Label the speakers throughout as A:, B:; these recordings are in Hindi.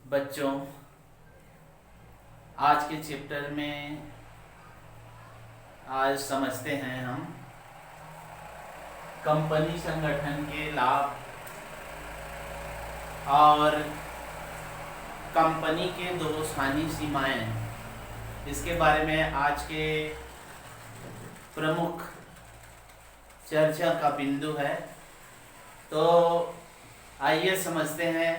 A: बच्चों, आज के चैप्टर में आज समझते हैं हम कंपनी संगठन के लाभ और कंपनी के दोष हानि सीमाएं। इसके बारे में आज के प्रमुख चर्चा का बिंदु है। तो आइए समझते हैं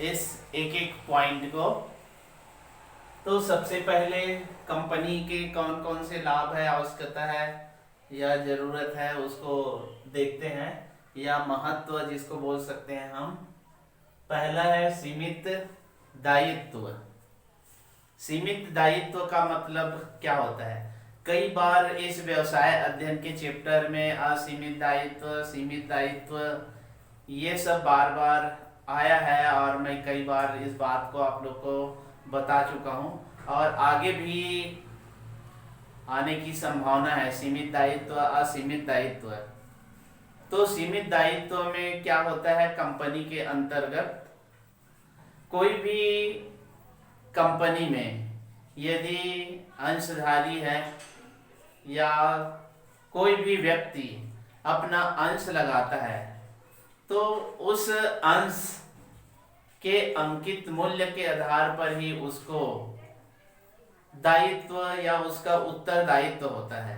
A: इस एक एक पॉइंट को। तो सबसे पहले कंपनी के कौन कौन से लाभ है, आवश्यकता है या जरूरत है उसको देखते हैं, या महत्व जिसको बोल सकते हैं हम। पहला है सीमित दायित्व। सीमित दायित्व का मतलब क्या होता है? कई बार इस व्यवसाय अध्ययन के चैप्टर में असीमित दायित्व, सीमित दायित्व ये सब बार बार आया है और मैं कई बार इस बात को आप लोग को बता चुका हूँ और आगे भी आने की संभावना है। सीमित दायित्व, असीमित दायित्व। तो सीमित दायित्व में क्या होता है? कंपनी के अंतर्गत कोई भी कंपनी में यदि अंशधारी है या कोई भी व्यक्ति अपना अंश लगाता है तो उस अंश के अंकित मूल्य के आधार पर ही उसको दायित्व या उसका उत्तरदायित्व होता है।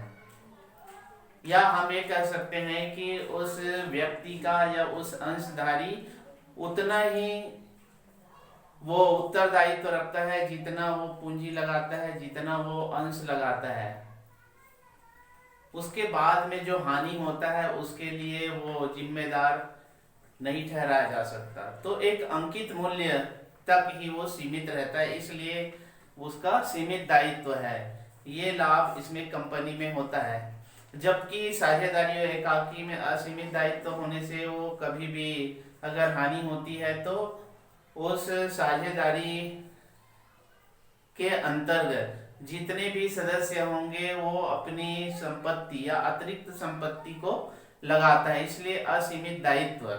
A: या हम ये कह सकते हैं कि उस व्यक्ति का या उस अंशधारी उतना ही वो उत्तरदायित्व रखता है जितना वो पूंजी लगाता है, जितना वो अंश लगाता है। उसके बाद में जो हानि होता है उसके लिए वो जिम्मेदार नहीं ठहराया जा सकता। तो एक अंकित मूल्य तक ही वो सीमित रहता है, इसलिए उसका सीमित दायित्व है। ये लाभ इसमें कंपनी में होता है। जबकि साझेदारी और एकाकी में असीमित दायित्व होने से वो कभी भी अगर हानि होती है तो उस साझेदारी के अंतर्गत जितने भी सदस्य होंगे वो अपनी संपत्ति या अतिरिक्त संपत्ति को लगाता है, इसलिए असीमित दायित्व।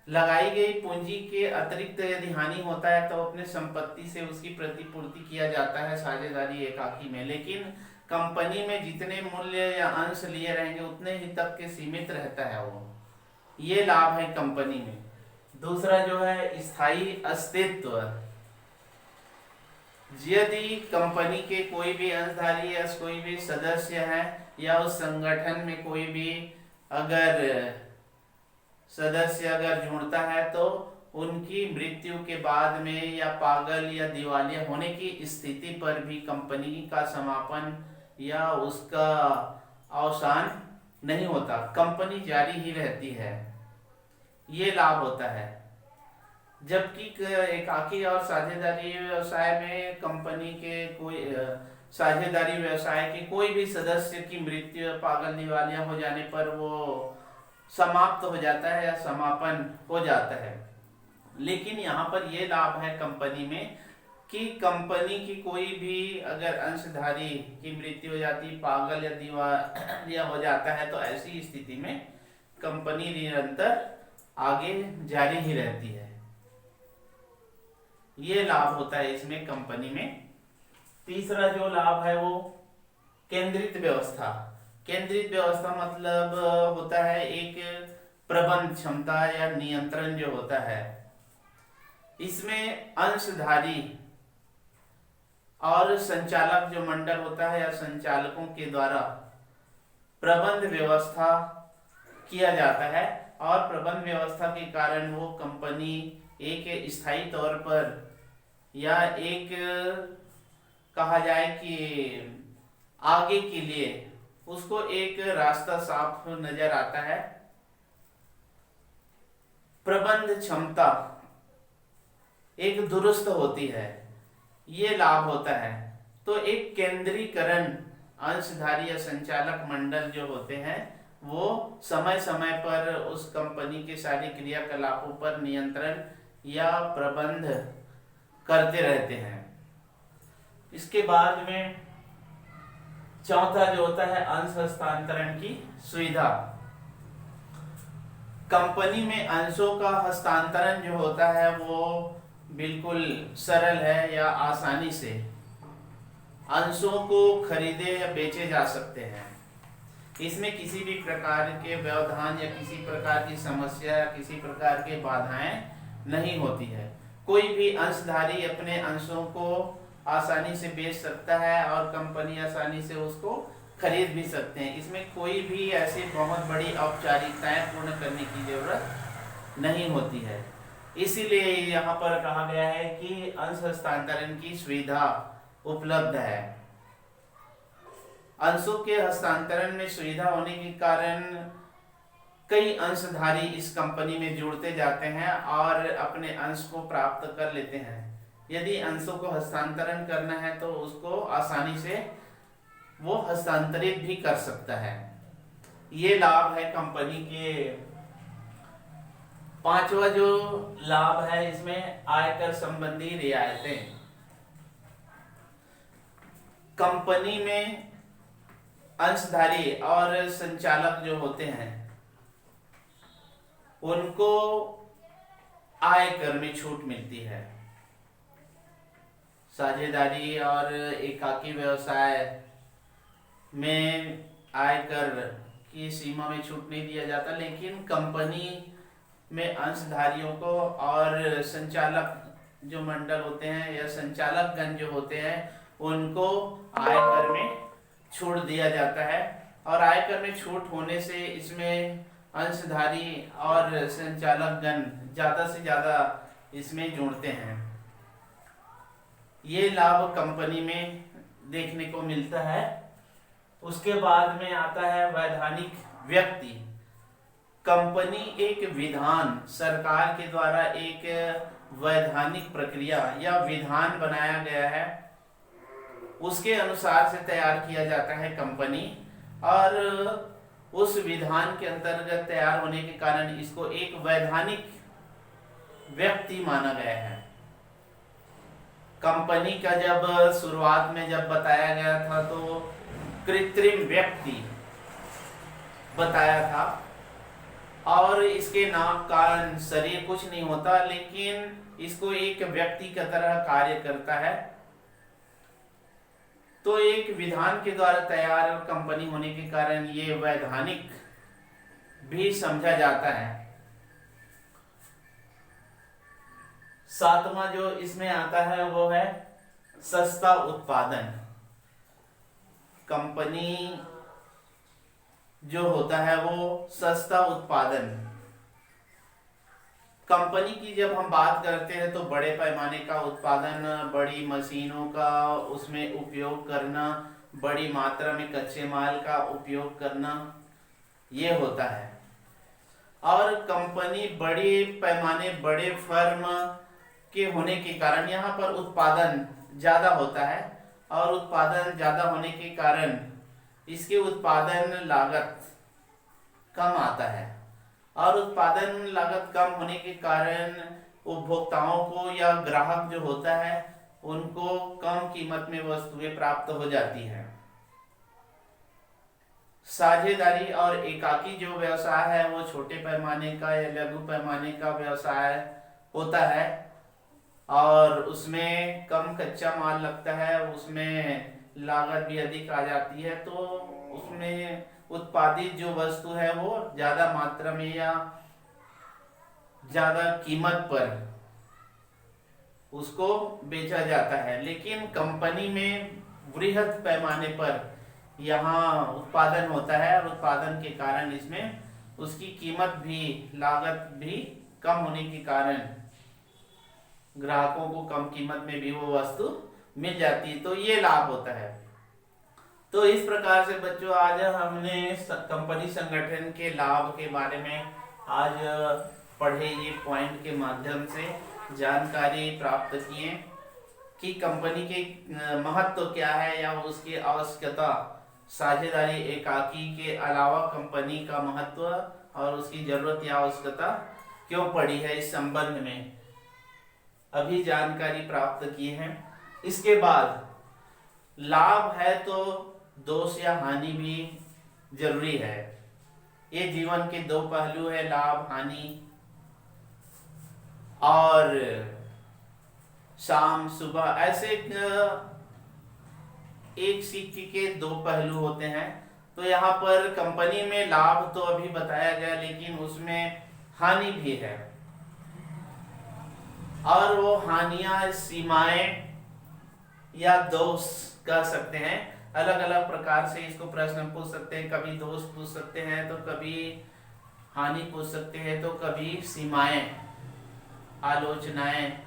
A: लगाई गई पूंजी के अतिरिक्त यदि हानि होता है तो अपने संपत्ति से उसकी प्रतिपूर्ति किया जाता है साझेदारी एकाकी में। लेकिन कंपनी में जितने मूल्य या अंश लिए रहेंगे उतने ही तक के सीमित रहता है वो। ये लाभ है कंपनी में। दूसरा जो है स्थायी अस्तित्व। यदि कंपनी के कोई भी अंशधारी या कोई भी सदस्य है या उस संगठन में कोई भी अगर सदस्य अगर जुड़ता है तो उनकी मृत्यु के बाद में या पागल या दिवालिया होने की स्थिति पर भी कंपनी का समापन या उसका अवसान नहीं होता, कंपनी जारी ही रहती है। ये लाभ होता है। जबकि एकाकी और साझेदारी व्यवसाय में कंपनी के कोई साझेदारी व्यवसाय के कोई भी सदस्य की मृत्यु, पागल, दिवालिया हो जाने पर वो समाप्त हो जाता है या समापन हो जाता है। लेकिन यहाँ पर ये लाभ है कंपनी में कि कंपनी की कोई भी अगर अंशधारी की मृत्यु हो जाती, पागल या दिवालिया हो जाता है तो ऐसी स्थिति में कंपनी निरंतर आगे जारी ही रहती है। ये लाभ होता है इसमें कंपनी में। तीसरा जो लाभ है वो केंद्रित व्यवस्था। केंद्रित व्यवस्था मतलब होता है एक प्रबंध क्षमता या नियंत्रण जो होता है। इसमें अंशधारी और संचालक जो मंडल होता है या संचालकों के द्वारा प्रबंध व्यवस्था किया जाता है और प्रबंध व्यवस्था के कारण वो कंपनी एक स्थायी तौर पर या एक कहा जाए कि आगे के लिए उसको एक रास्ता साफ नजर आता है। प्रबंध क्षमता एक दुरुस्त होती है, ये लाभ होता है। तो एक केंद्रीकरण अंशधारी या संचालक मंडल जो होते हैं वो समय समय पर उस कंपनी के सारी क्रियाकलापों पर नियंत्रण या प्रबंध करते रहते हैं। इसके बाद में चौथा जो होता है अंश हस्तांतरण की सुविधा। कंपनी में अंशों का हस्तांतरण जो होता है वो बिल्कुल सरल है या आसानी से अंशों को खरीदे या बेचे जा सकते हैं। इसमें किसी भी प्रकार के व्यवधान या किसी प्रकार की समस्या या किसी प्रकार के बाधाएं नहीं होती है। कोई भी अंशधारी अपने अंशों को आसानी से बेच सकता है और कंपनी आसानी से उसको खरीद भी सकते हैं। इसमें कोई भी ऐसी बहुत बड़ी औपचारिकताएं पूर्ण करने की जरूरत नहीं होती है। इसीलिए यहाँ पर कहा गया है कि अंश हस्तांतरण की सुविधा उपलब्ध है। अंशों के हस्तांतरण में सुविधा होने के कारण कई अंशधारी इस कंपनी में जुड़ते जाते हैं और अपने अंश को प्राप्त कर लेते हैं। यदि अंशों को हस्तांतरण करना है तो उसको आसानी से वो हस्तांतरित भी कर सकता है। ये लाभ है कंपनी के। पांचवा जो लाभ है इसमें आयकर संबंधी रियायतें। कंपनी में अंशधारी और संचालक जो होते हैं उनको आयकर में छूट मिलती है। साझेदारी और एकाकी व्यवसाय में आयकर की सीमा में छूट नहीं दिया जाता, लेकिन कंपनी में अंशधारियों को और संचालक जो मंडल होते हैं या संचालक गण जो होते हैं उनको आयकर में छूट दिया जाता है। और आयकर में छूट होने से इसमें अंशधारी और संचालक गण ज्यादा से ज्यादा इसमें जुड़ते हैं। ये लाभ कंपनी में देखने को मिलता है। उसके बाद में आता है वैधानिक व्यक्ति। कंपनी एक विधान, सरकार के द्वारा एक वैधानिक प्रक्रिया या विधान बनाया गया है, उसके अनुसार से तैयार किया जाता है कंपनी, और उस विधान के अंतर्गत तैयार होने के कारण इसको एक वैधानिक व्यक्ति माना गया है। कंपनी का जब शुरुआत में जब बताया गया था तो कृत्रिम व्यक्ति बताया था, और इसके नाम कारण शरीर कुछ नहीं होता, लेकिन इसको एक व्यक्ति की तरह कार्य करता है। तो एक विधान के द्वारा तैयार कंपनी होने के कारण ये वैधानिक भी समझा जाता है। सातवां जो इसमें आता है वो है सस्ता उत्पादन। कंपनी जो होता है वो सस्ता उत्पादन। कंपनी की जब हम बात करते हैं तो बड़े पैमाने का उत्पादन, बड़ी मशीनों का उसमें उपयोग करना, बड़ी मात्रा में कच्चे माल का उपयोग करना, ये होता है। और कंपनी बड़े पैमाने, बड़े फर्म के होने के कारण यहाँ पर उत्पादन ज़्यादा होता है, और उत्पादन ज़्यादा होने के कारण इसके उत्पादन लागत कम आता है, और उत्पादन लागत कम होने के कारण उपभोक्ताओं को या ग्राहक जो होता है उनको कम कीमत में वस्तुएं प्राप्त हो जाती हैं। साझेदारी और एकाकी जो व्यवसाय है वो छोटे पैमाने का या लघु पैमाने का व्यवसाय होता है, और उसमें कम कच्चा माल लगता है, उसमें लागत भी अधिक आ जाती है, तो उसमें उत्पादित जो वस्तु है वो ज्यादा मात्रा में या ज्यादा कीमत पर उसको बेचा जाता है। लेकिन कंपनी में वृहद पैमाने पर यहाँ उत्पादन होता है, और उत्पादन के कारण इसमें उसकी कीमत भी, लागत भी कम होने के कारण ग्राहकों को कम कीमत में भी वो वस्तु मिल जाती है, तो ये लाभ होता है। तो इस प्रकार से बच्चों आज हमने कंपनी संगठन के लाभ के बारे में आज पढ़े, ये पॉइंट के माध्यम से जानकारी प्राप्त किए कि कंपनी के महत्व क्या है या उसकी आवश्यकता, साझेदारी एकाकी के अलावा कंपनी का महत्व और उसकी जरूरत या आवश्यकता क्यों पड़ी है, इस संबंध में अभी जानकारी प्राप्त की है। इसके बाद लाभ है तो दोष या हानि भी जरूरी है। ये जीवन के दो पहलू है, लाभ हानि। और शाम सुबह, ऐसे एक सिक्के के दो पहलू होते हैं। तो यहाँ पर कंपनी में लाभ तो अभी बताया गया, लेकिन उसमें हानि भी है, और वो हानियां सीमाएं या दोष कह सकते हैं। अलग अलग प्रकार से इसको प्रश्न पूछ सकते हैं, कभी दोष पूछ सकते हैं, तो कभी हानि पूछ सकते हैं, तो कभी सीमाएं, आलोचनाएं,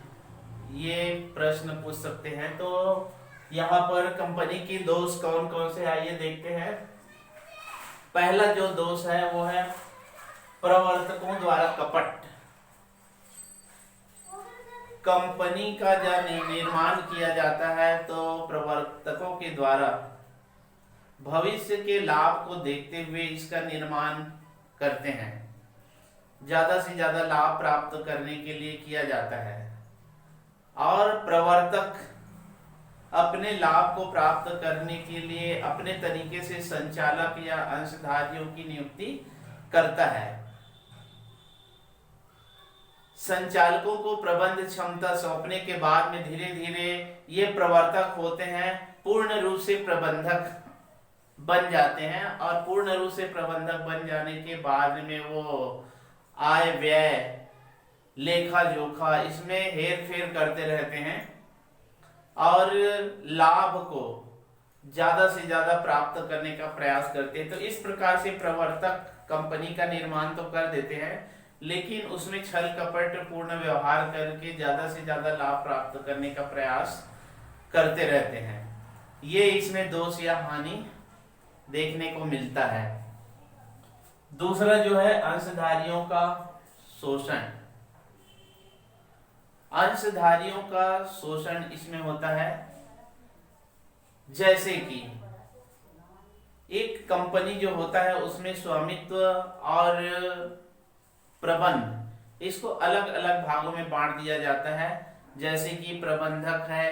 A: ये प्रश्न पूछ सकते हैं। तो यहाँ पर कंपनी की दोष कौन कौन से आइए देखते हैं। पहला जो दोष है वो है प्रवर्तकों द्वारा कपट। कंपनी का जब निर्माण किया जाता है तो प्रवर्तकों के द्वारा भविष्य के लाभ को देखते हुए इसका निर्माण करते हैं, ज्यादा से ज्यादा लाभ प्राप्त करने के लिए किया जाता है। और प्रवर्तक अपने लाभ को प्राप्त करने के लिए अपने तरीके से संचालक या अंशधारियों की नियुक्ति करता है। संचालकों को प्रबंध क्षमता सौंपने के बाद में धीरे धीरे ये प्रवर्तक होते हैं पूर्ण रूप से प्रबंधक बन जाते हैं, और पूर्ण रूप से प्रबंधक बन जाने के बाद में वो आय व्यय लेखा जोखा इसमें हेर फेर करते रहते हैं और लाभ को ज्यादा से ज्यादा प्राप्त करने का प्रयास करते हैं। तो इस प्रकार से प्रवर्तक कंपनी का निर्माण तो कर देते हैं, लेकिन उसमें छल कपट पूर्ण व्यवहार करके ज्यादा से ज्यादा लाभ प्राप्त करने का प्रयास करते रहते हैं। ये इसमें दोष या हानि देखने को मिलता है। दूसरा जो है अंशधारियों का शोषण। अंशधारियों का शोषण इसमें होता है, जैसे कि एक कंपनी जो होता है उसमें स्वामित्व और प्रबंध इसको अलग अलग भागों में बांट दिया जाता है, जैसे कि प्रबंधक है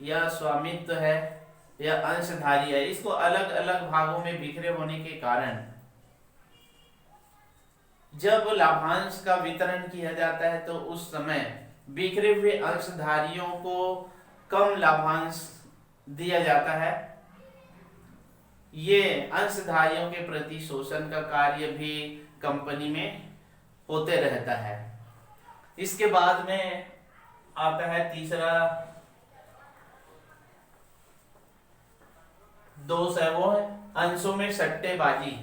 A: या स्वामित्व है या अंशधारी है। इसको अलग अलग भागों में बिखरे होने के कारण जब लाभांश का वितरण किया जाता है तो उस समय बिखरे हुए अंशधारियों को कम लाभांश दिया जाता है। ये अंशधारियों के प्रति शोषण का कार्य भी कंपनी में होते रहता है। इसके बाद में आता है तीसरा दोष है, वो है अंशों में सट्टेबाजी।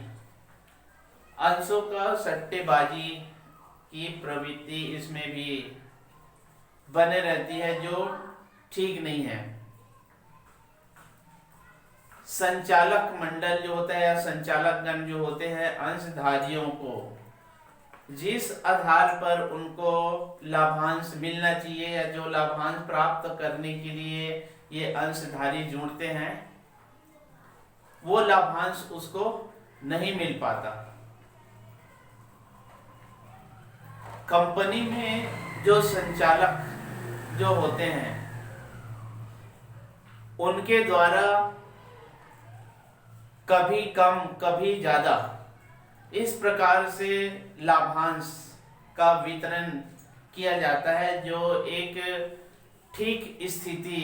A: अंशों का सट्टेबाजी की प्रवृत्ति इसमें भी बने रहती है, जो ठीक नहीं है। संचालक मंडल जो होता है या संचालक गण जो होते हैं अंशधारियों को जिस आधार पर उनको लाभांश मिलना चाहिए या जो लाभांश प्राप्त करने के लिए ये अंशधारी जुड़ते हैं वो लाभांश उसको नहीं मिल पाता। कंपनी में जो संचालक जो होते हैं उनके द्वारा कभी कम कभी ज्यादा इस प्रकार से लाभांश का वितरण किया जाता है जो एक ठीक स्थिति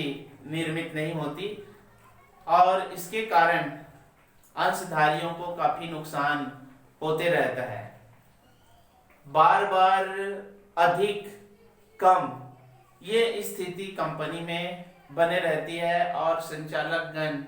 A: निर्मित नहीं होती, और इसके कारण अंशधारियों को काफी नुकसान होते रहता है। बार बार अधिक कम ये स्थिति कंपनी में बने रहती है और संचालक गण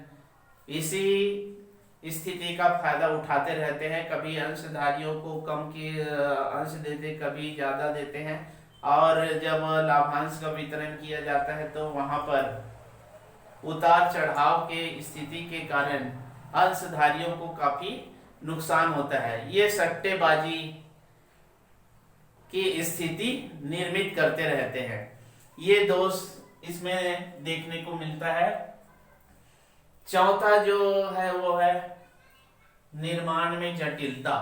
A: इसी स्थिति का फायदा उठाते रहते हैं। कभी अंशधारियों को कम के अंश देते, कभी ज्यादा देते हैं, और जब लाभांश का वितरण किया जाता है तो वहां पर उतार चढ़ाव के स्थिति के कारण अंशधारियों को काफी नुकसान होता है। ये सट्टेबाजी की स्थिति निर्मित करते रहते हैं। ये दोष इसमें देखने को मिलता है। चौथा जो है वो है निर्माण में जटिलता।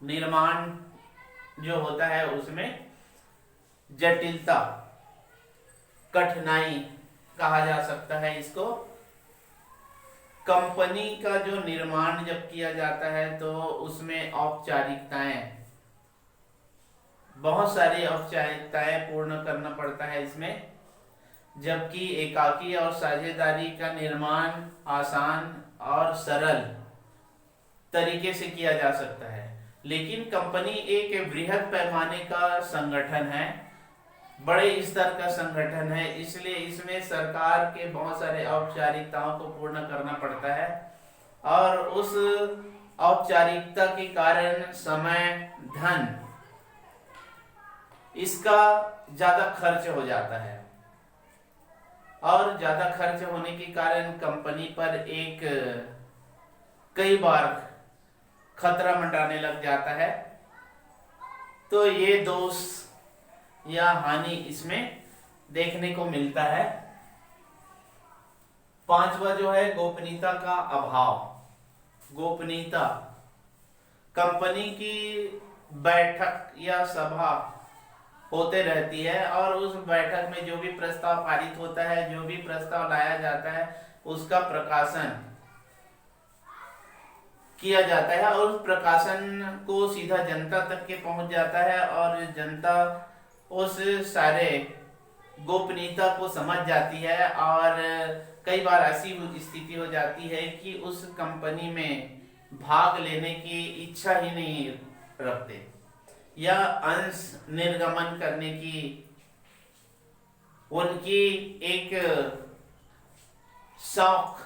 A: निर्माण जो होता है उसमें जटिलता, कठिनाई कहा जा सकता है इसको। कंपनी का जो निर्माण जब किया जाता है तो उसमें औपचारिकताएं बहुत सारी औपचारिकताएं पूर्ण करना पड़ता है इसमें, जबकि एकाकी और साझेदारी का निर्माण आसान और सरल तरीके से किया जा सकता है। लेकिन कंपनी एक बृहद पैमाने का संगठन है, बड़े स्तर का संगठन है, इसलिए इसमें सरकार के बहुत सारे औपचारिकताओं को पूर्ण करना पड़ता है और उस औपचारिकता के कारण समय, धन, इसका ज्यादा खर्च हो जाता है और ज्यादा खर्च होने के कारण कंपनी पर एक कई बार खतरा मंडराने लग जाता है। तो ये दोष या हानि इसमें देखने को मिलता है। पांचवा जो है गोपनीयता का अभाव। गोपनीयता, कंपनी की बैठक या सभा होते रहती है और उस बैठक में जो भी प्रस्ताव पारित होता है, जो भी प्रस्ताव लाया जाता है, उसका प्रकाशन किया जाता है और उस प्रकाशन को सीधा जनता तक के पहुंच जाता है और जनता उस सारे गोपनीयता को समझ जाती है और कई बार ऐसी स्थिति हो जाती है कि उस कंपनी में भाग लेने की इच्छा ही नहीं रखते या अंश निर्गमन करने की उनकी एक शौक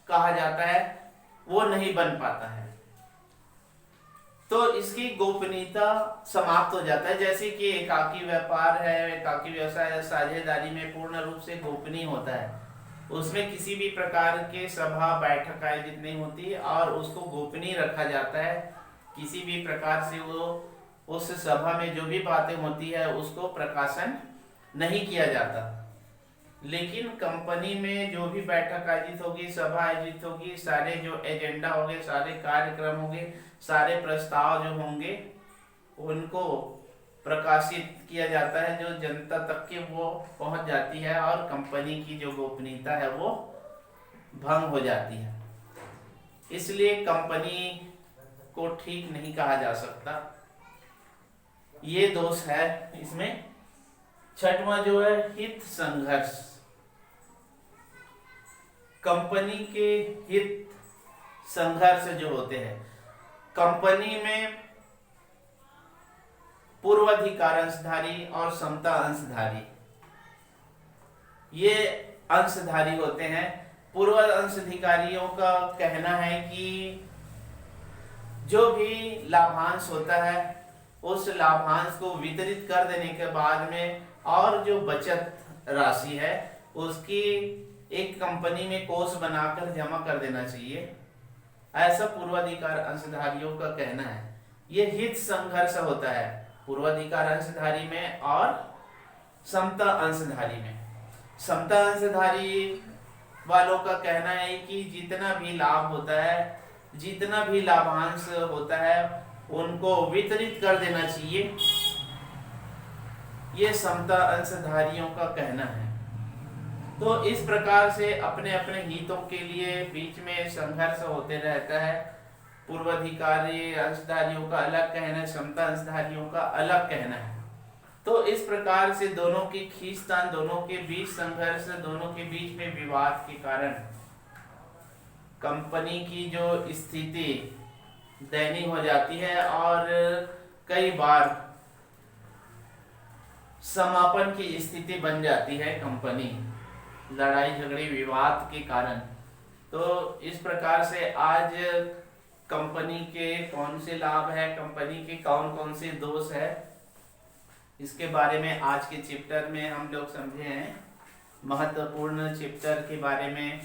A: कहा जाता है, वो नहीं बन पाता है। तो इसकी गोपनीयता समाप्त हो जाता है। जैसे कि एकाकी व्यापार है, एकाकी व्यवसाय साझेदारी में पूर्ण रूप से गोपनीय होता है, उसमें किसी भी प्रकार के सभा बैठक आयोजित नहीं होती और उसको गोपनीय रखा जाता है। किसी भी प्रकार से वो उस सभा में जो भी बातें होती है उसको प्रकाशन नहीं किया जाता। लेकिन कंपनी में जो भी बैठक आयोजित होगी, सभा आयोजित होगी, सारे जो एजेंडा होंगे, सारे कार्यक्रम होंगे, सारे प्रस्ताव जो होंगे, उनको प्रकाशित किया जाता है, जो जनता तक के वो पहुंच जाती है और कंपनी की जो गोपनीयता है वो भंग हो जाती है। इसलिए कंपनी को ठीक नहीं कहा जा सकता। ये दोष है इसमें। छठवां जो है हित संघर्ष। कंपनी के हित संघर्ष जो होते हैं, कंपनी में पूर्वाधिकार अंशधारी और समता अंशधारी, ये अंशधारी होते हैं। पूर्व अंशधिकारियों का कहना है कि जो भी लाभांश होता है उस लाभांश को वितरित कर देने के बाद में और जो बचत राशि है उसकी एक कंपनी में कोष बनाकर जमा कर देना चाहिए, ऐसा पूर्वाधिकार अंशधारियों का कहना है। ये हित संघर्ष होता है पूर्वाधिकार अंशधारी में और समता अंशधारी में। समता अंशधारी वालों का कहना है कि जितना भी लाभ होता है, जितना भी लाभांश होता है, उनको वितरित कर देना चाहिए। ये समता अंशधारियों का कहना है। तो इस प्रकार से अपने अपने हितों के लिए बीच में संघर्ष होते रहता है। पूर्वाधिकारी अंशधारियों का अलग कहना है, समता अंशधारियों का अलग कहना है। तो इस प्रकार से दोनों की खींचतान, दोनों के बीच संघर्ष, दोनों के बीच में विवाद के कारण कंपनी की जो स्थिति दयनीय हो जाती है और कई बार समापन की स्थिति बन जाती है कंपनी, लड़ाई झगड़े विवाद के कारण। तो इस प्रकार से आज कंपनी के कौन से लाभ है, कंपनी के कौन कौन से दोष है, इसके बारे में आज के चैप्टर में हम लोग समझे हैं। महत्वपूर्ण चैप्टर के बारे में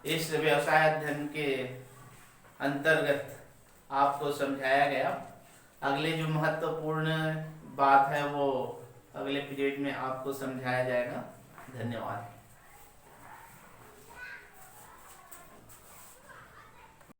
A: इस व्यवसाय अध्ययन के अंतर्गत आपको समझाया गया। अगले जो महत्वपूर्ण बात है वो अगले पीरियड में आपको समझाया जाएगा। धन्यवाद।